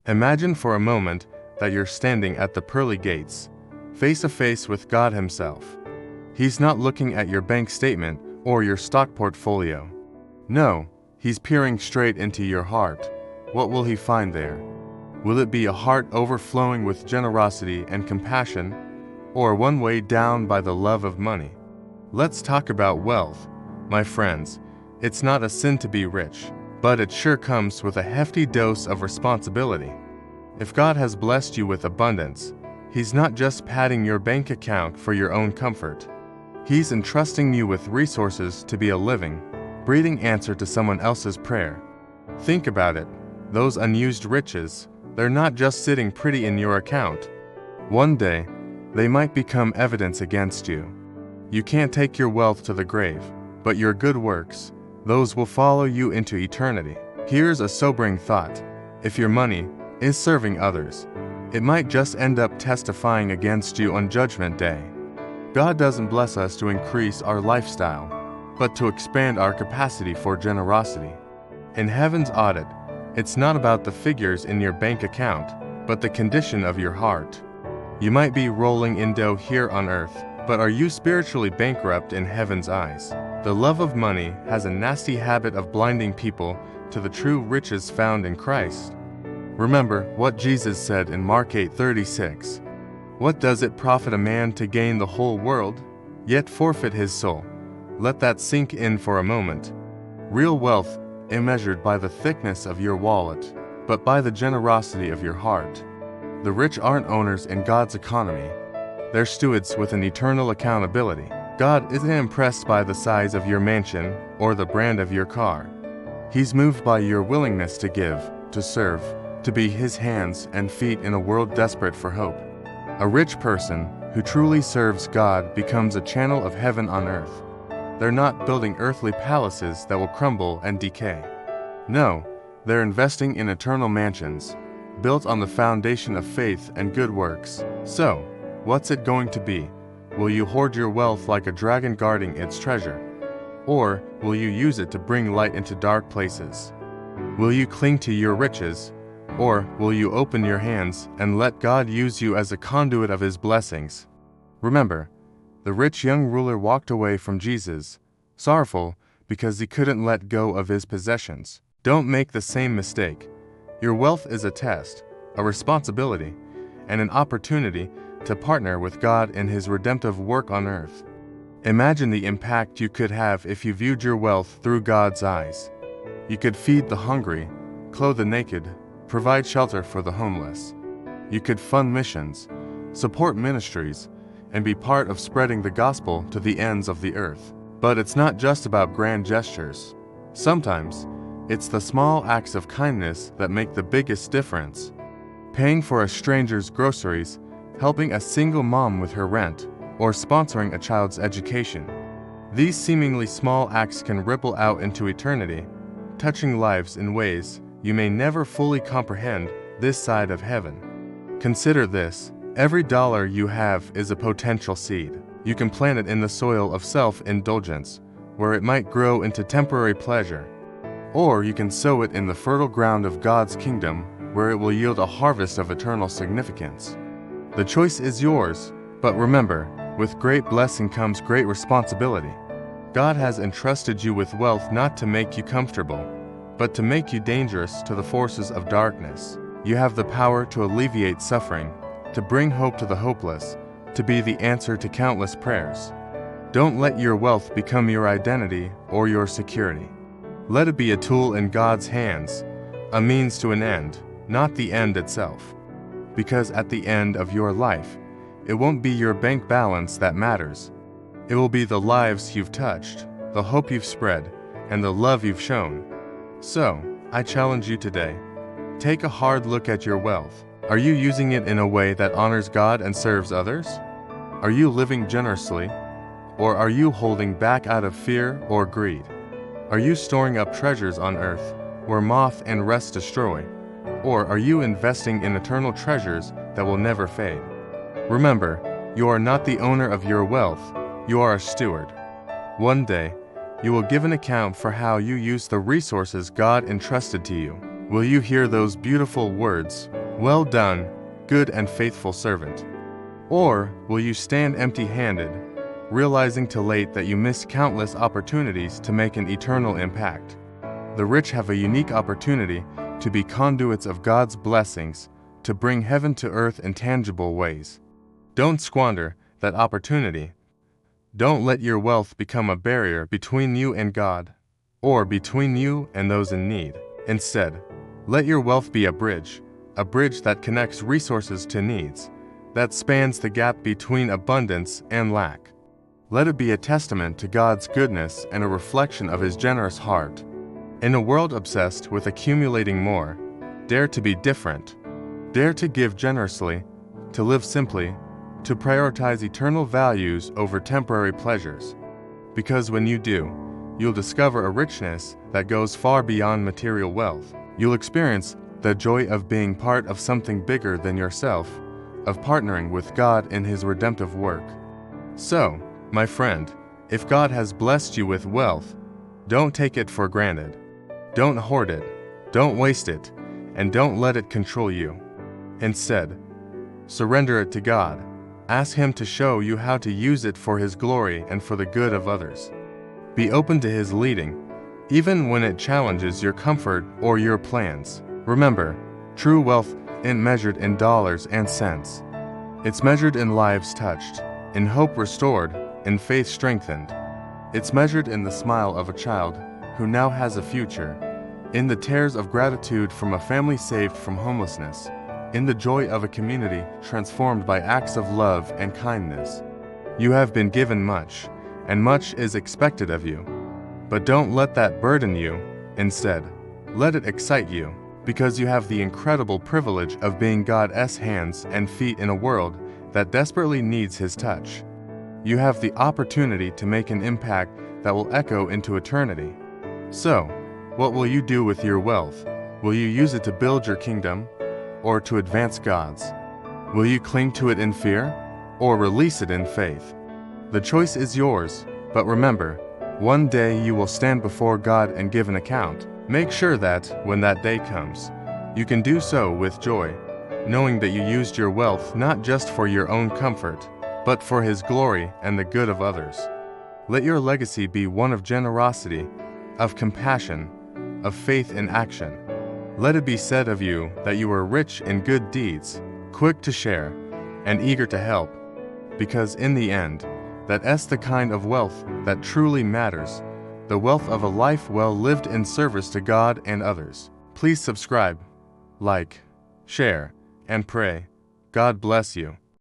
Imagine for a moment that you're standing at the pearly gates, face to face with God Himself. He's not looking at your bank statement or your stock portfolio. No, He's peering straight into your heart. What will He find there? Will it be a heart overflowing with generosity and compassion, or one weighed down by the love of money? Let's talk about wealth. My friends, it's not a sin to be rich, but it sure comes with a hefty dose of responsibility. If God has blessed you with abundance, He's not just padding your bank account for your own comfort. He's entrusting you with resources to be a living, breathing answer to someone else's prayer. Think about it. Those unused riches, they're not just sitting pretty in your account. One day, they might become evidence against you. You can't take your wealth to the grave, but your good works, those will follow you into eternity. Here's a sobering thought. If your money is serving others, it might just end up testifying against you on Judgment Day. God doesn't bless us to increase our lifestyle, but to expand our capacity for generosity. In heaven's audit, it's not about the figures in your bank account, but the condition of your heart. You might be rolling in dough here on earth, but are you spiritually bankrupt in heaven's eyes? The love of money has a nasty habit of blinding people to the true riches found in Christ. Remember what Jesus said in Mark 8:36. What does it profit a man to gain the whole world, yet forfeit his soul? Let that sink in for a moment. Real wealth isn't measured by the thickness of your wallet, but by the generosity of your heart. The rich aren't owners in God's economy. They're stewards with an eternal accountability. God isn't impressed by the size of your mansion or the brand of your car. He's moved by your willingness to give, to serve, to be His hands and feet in a world desperate for hope. A rich person who truly serves God becomes a channel of heaven on earth. They're not building earthly palaces that will crumble and decay. No, they're investing in eternal mansions, built on the foundation of faith and good works. So, what's it going to be? Will you hoard your wealth like a dragon guarding its treasure? Or will you use it to bring light into dark places? Will you cling to your riches? Or will you open your hands and let God use you as a conduit of His blessings? Remember, the rich young ruler walked away from Jesus, sorrowful because he couldn't let go of his possessions. Don't make the same mistake. Your wealth is a test, a responsibility, and an opportunity to partner with God in His redemptive work on earth. Imagine the impact you could have if you viewed your wealth through God's eyes. You could feed the hungry, clothe the naked, provide shelter for the homeless. You could fund missions, support ministries, and be part of spreading the gospel to the ends of the earth. But it's not just about grand gestures. Sometimes, it's the small acts of kindness that make the biggest difference. Paying for a stranger's groceries, helping a single mom with her rent, or sponsoring a child's education. These seemingly small acts can ripple out into eternity, touching lives in ways you may never fully comprehend this side of heaven. Consider this. Every dollar you have is a potential seed. You can plant it in the soil of self-indulgence, where it might grow into temporary pleasure. Or you can sow it in the fertile ground of God's kingdom, where it will yield a harvest of eternal significance. The choice is yours, but remember, with great blessing comes great responsibility. God has entrusted you with wealth not to make you comfortable, but to make you dangerous to the forces of darkness. You have the power to alleviate suffering, to bring hope to the hopeless, to be the answer to countless prayers. Don't let your wealth become your identity or your security. Let it be a tool in God's hands, a means to an end, not the end itself. Because at the end of your life, it won't be your bank balance that matters. It will be the lives you've touched, the hope you've spread, and the love you've shown. So, I challenge you today. Take a hard look at your wealth. Are you using it in a way that honors God and serves others? Are you living generously? Or are you holding back out of fear or greed? Are you storing up treasures on earth, where moth and rust destroy? Or are you investing in eternal treasures that will never fade? Remember, you are not the owner of your wealth, you are a steward. One day, you will give an account for how you use the resources God entrusted to you. Will you hear those beautiful words, "Well done, good and faithful servant"? Or will you stand empty-handed, realizing too late that you missed countless opportunities to make an eternal impact? The rich have a unique opportunity to be conduits of God's blessings, to bring heaven to earth in tangible ways. Don't squander that opportunity. Don't let your wealth become a barrier between you and God, or between you and those in need. Instead, let your wealth be a bridge that connects resources to needs, that spans the gap between abundance and lack. Let it be a testament to God's goodness and a reflection of His generous heart. In a world obsessed with accumulating more, dare to be different. Dare to give generously, to live simply, to prioritize eternal values over temporary pleasures. Because when you do, you'll discover a richness that goes far beyond material wealth. You'll experience the joy of being part of something bigger than yourself, of partnering with God in His redemptive work. So, my friend, if God has blessed you with wealth, don't take it for granted. Don't hoard it, don't waste it, and don't let it control you. Instead, surrender it to God. Ask Him to show you how to use it for His glory and for the good of others. Be open to His leading, even when it challenges your comfort or your plans. Remember, true wealth isn't measured in dollars and cents. It's measured in lives touched, in hope restored, in faith strengthened. It's measured in the smile of a child who now has a future, in the tears of gratitude from a family saved from homelessness, in the joy of a community transformed by acts of love and kindness. You have been given much, and much is expected of you. But don't let that burden you. Instead, let it excite you, because you have the incredible privilege of being God's hands and feet in a world that desperately needs His touch. You have the opportunity to make an impact that will echo into eternity. So, what will you do with your wealth? Will you use it to build your kingdom, or to advance God's? Will you cling to it in fear, or release it in faith? The choice is yours, but remember, one day you will stand before God and give an account. Make sure that, when that day comes, you can do so with joy, knowing that you used your wealth not just for your own comfort, but for His glory and the good of others. Let your legacy be one of generosity, of compassion, of faith in action. Let it be said of you that you are rich in good deeds, quick to share, and eager to help, because in the end, that's the kind of wealth that truly matters, the wealth of a life well lived in service to God and others. Please subscribe, like, share, and pray. God bless you.